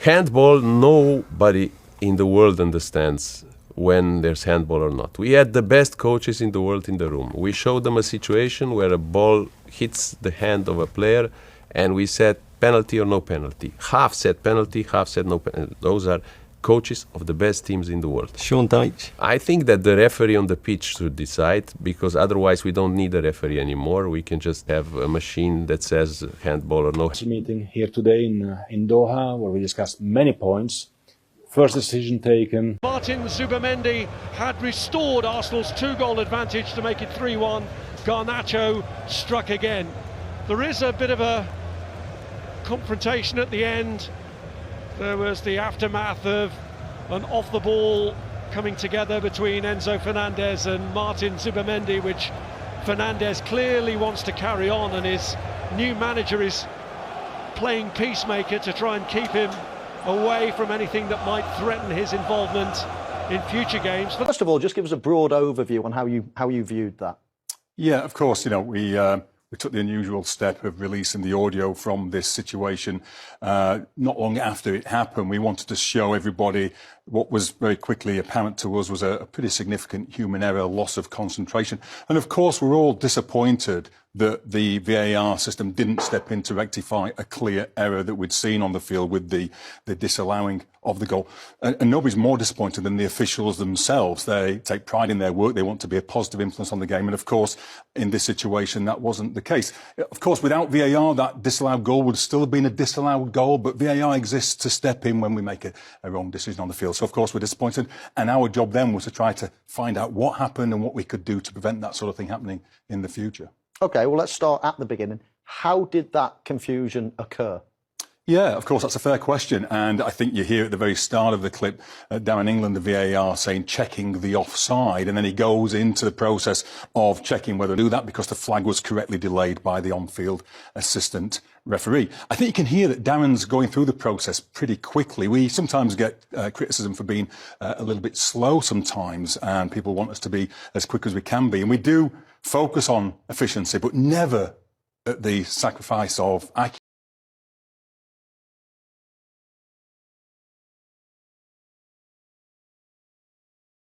Handball, nobody in the world understands when there's handball or not. We had the best coaches in the world in the room. We showed them a situation where a ball hits the hand of a player, and we said penalty or no penalty. Half said penalty, half said no penalty. Those are coaches of the best teams in the world. Sean Dyche. I think that the referee on the pitch should decide, because otherwise we don't need a referee anymore. We can just have a machine that says handball or no. Meeting here today in Doha, where we discussed many points. First decision taken. Martin Zubimendi had restored Arsenal's 2-goal advantage to make it 3-1. Garnacho struck again. There is a bit of a confrontation at the end. There was the aftermath of an off-the-ball coming together between Enzo Fernandez and Martin Zubimendi, which Fernandez clearly wants to carry on, and his new manager is playing peacemaker to try and keep him away from anything that might threaten his involvement in future games. First of all, just give us a broad overview on how you viewed that. Yeah, of course, you know, we took the unusual step of releasing the audio from this situation not long after it happened. We wanted to show everybody what was very quickly apparent to us was a pretty significant human error, loss of concentration. And of course, we're all disappointed that the VAR system didn't step in to rectify a clear error that we'd seen on the field with the disallowing of the goal. And nobody's more disappointed than the officials themselves. They take pride in their work. They want to be a positive influence on the game. And of course, in this situation, that wasn't the case. Of course, without VAR, that disallowed goal would still have been a disallowed goal, but VAR exists to step in when we make a wrong decision on the field. So of course, we're disappointed. And our job then was to try to find out what happened and what we could do to prevent that sort of thing happening in the future. Okay, well, let's start at the beginning. How did that confusion occur? Yeah, of course, that's a fair question. And I think you hear at the very start of the clip, Darren England, the VAR, saying checking the offside. And then he goes into the process of checking whether to do that because the flag was correctly delayed by the on-field assistant referee. I think you can hear that Darren's going through the process pretty quickly. We sometimes get criticism for being a little bit slow sometimes, and people want us to be as quick as we can be. And we do focus on efficiency, but never at the sacrifice of accuracy.